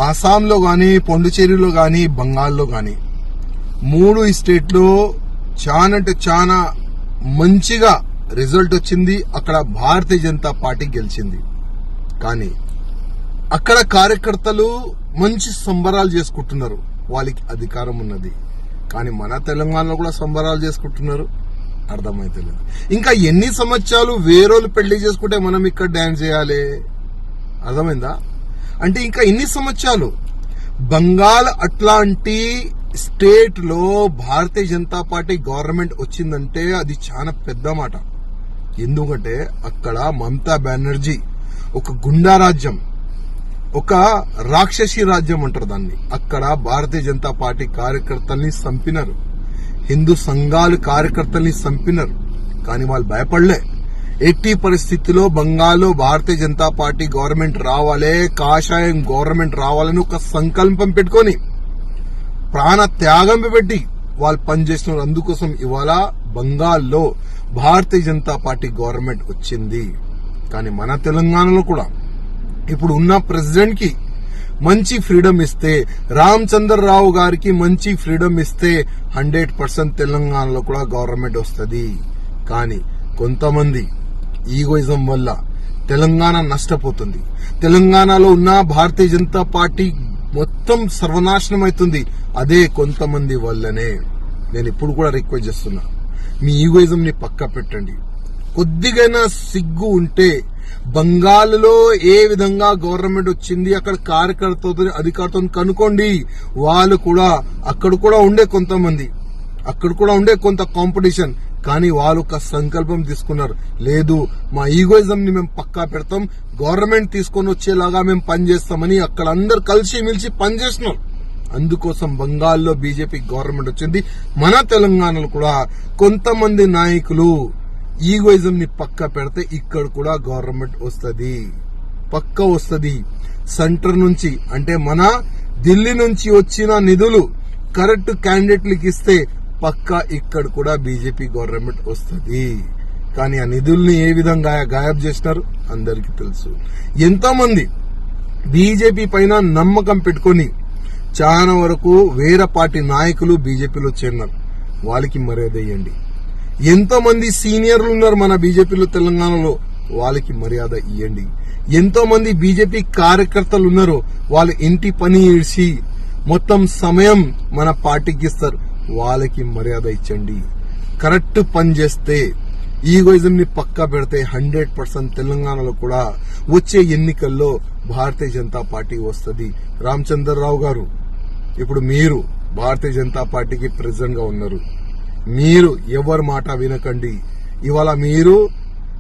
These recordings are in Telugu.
ఆసాంలో గాని, పాండిచేరిలో గాని, బంగాల్లో గాని 3 స్టేట్లో చాలా అంటే చాలా మంచిగా రిజల్ట్ వచ్చింది. అక్కడ భారతీయ జనతా పార్టీ గెలిచింది. కానీ అక్కడ కార్యకర్తలు మంచి సంబరాలు చేసుకుంటున్నారు, వాళ్ళకి అధికారం ఉన్నది. కానీ మన తెలంగాణలో కూడా సంబరాలు చేసుకుంటున్నారు, అర్థమైతలేదు. ఇంకా ఎన్ని సంవత్సరాలు వేరేలు పెళ్లి చేసుకుంటే మనం ఇక్కడ డాన్స్ చేయాలి? అర్థమైందా? అంటే ఇంకా ఎన్ని సంవత్సరాలు? బంగాల్ అట్లాంటి స్టేట్ లో భారతీయ జనతా పార్టీ గవర్నమెంట్ వచ్చిందంటే అది చాలా పెద్ద మాట. ఎందుకంటే అక్కడ మమతా బెనర్జీ ఒక గుండా రాజ్యం, ఒక రాక్షసి రాజ్యం అంటారు దాన్ని. అక్కడ భారతీయ జనతా పార్టీ కార్యకర్తల్ని చంపినారు, హిందూ సంఘాలు కార్యకర్తల్ని చంపినారు. కానీ వాళ్ళు భయపడలే. ఎట్టి పరిస్థితిలో బంగాల్లో భారతీయ జనతా పార్టీ గవర్నమెంట్ రావాలే, కాషాయం గవర్నమెంట్ రావాలని ఒక సంకల్పం పెట్టుకొని ప్రాణ త్యాగం పెట్టి వాళ్ళు పనిచేస్తున్నారు. అందుకోసం ఇవాళ బంగాల్లో భారతీయ జనతా పార్టీ గవర్నమెంట్ వచ్చింది. కానీ మన తెలంగాణలో కూడా ఇప్పుడు ఉన్న ప్రెసిడెంట్ కి మంచి ఫ్రీడమ్ ఇస్తే, రామచంద్రరావు గారికి మంచి ఫ్రీడమ్ ఇస్తే 100% తెలంగాణలో కూడా గవర్నమెంట్ వస్తుంది. కానీ కొంతమంది ఈగోయిజం వల్ల తెలంగాణ నష్టపోతుంది. తెలంగాణలో ఉన్న భారతీయ జనతా పార్టీ మొత్తం సర్వనాశనం అవుతుంది. అదే కొంతమంది వల్లనే. నేను ఇప్పుడు కూడా రిక్వెస్ట్ చేస్తున్నా, మీ ఈగోయిజం ని పక్క పెట్టండి. కొద్దిగైనా సిగ్గు ఉంటే బంగాల్లో ఏ విధంగా గవర్నమెంట్ వచ్చింది, అక్కడ కార్యకర్తలతో అధికారులతో కనుక్కోండి. వాళ్ళు కూడా అక్కడ కూడా ఉండే కొంతమంది, అక్కడ కూడా ఉండే కొంత కాంపిటీషన్. కానీ వాళ్ళు ఒక సంకల్పం తీసుకున్నారు, లేదు మా ఈగోయిజం ని మేము పక్కా పెడతాం, గవర్నమెంట్ తీసుకొని వచ్చేలాగా మేము పనిచేస్తామని అక్కడ అందరు కలిసి మిలిసి పనిచేస్తున్నారు. అందుకోసం బంగాల్లో బీజేపీ గవర్నమెంట్ వచ్చింది. మన తెలంగాణలో కూడా కొంతమంది నాయకులు ఈగోయిజం ని పక్క పెడితే ఇక్కడ కూడా గవర్నమెంట్ వస్తుంది, పక్క వస్తుంది. సెంటర్ నుంచి అంటే మన ఢిల్లీ నుంచి వచ్చిన నిధులు కరెక్ట్ క్యాండిడేట్లకు ఇస్తే పక్కా ఇక్కడ కూడా బీజేపీ గవర్నమెంట్ వస్తుంది. కానీ ఆ నిధుల్ని ఏ విధంగా గాయబ్ చేసినారు అందరికీ తెలుసు. ఎంతో మంది బీజేపీ పైన నమ్మకం పెట్టుకుని చాలా వరకు వేరే పార్టీ నాయకులు బీజేపీలో చేరినారు, వాళ్ళకి మర్యాద ఇవ్వండి. ఎంతో మంది సీనియర్లు ఉన్నారు మన బీజేపీలో తెలంగాణలో, వాళ్ళకి మర్యాద ఇవ్వండి. ఎంతో మంది బీజేపీ కార్యకర్తలు ఉన్నారు, వాళ్ళ ఇంటి పని ఇడిచి మొత్తం సమయం మన పార్టీకి ఇస్తారు, వాళ్ళకి మర్యాద ఇచ్చండి. కరెక్ట్ పని చేస్తే, ఈగోయిజం ని పక్కా పెడితే 100% తెలంగాణలో కూడా వచ్చే ఎన్నికల్లో భారతీయ జనతా పార్టీ వస్తుంది. రామచంద్రరావు గారు, ఇప్పుడు మీరు భారతీయ జనతా పార్టీకి ప్రెసిడెంట్ గా ఉన్నారు. మీరు ఎవరి మాట వినకండి. ఇవాళ మీరు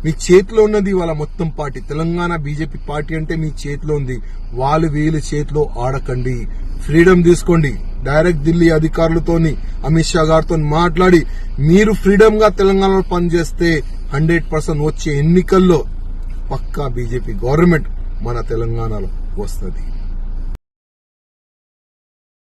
మీ చేతిలో ఉన్నది ఇవాళ మొత్తం పార్టీ, తెలంగాణ బీజేపీ పార్టీ అంటే మీ చేతిలో ఉంది. వాళ్ళు వీళ్ళ చేతిలో ఆడకండి, ఫ్రీడమ్ తీసుకోండి. డైరెక్ట్ ఢిల్లీ అధికారులతోని, అమిత్ షా గారితో మాట్లాడి మీరు ఫ్రీడమ్ గా తెలంగాణలో పనిచేస్తే 100% వచ్చే ఎన్నికల్లో పక్కా బీజేపీ గవర్నమెంట్ మన తెలంగాణలో వస్తుంది.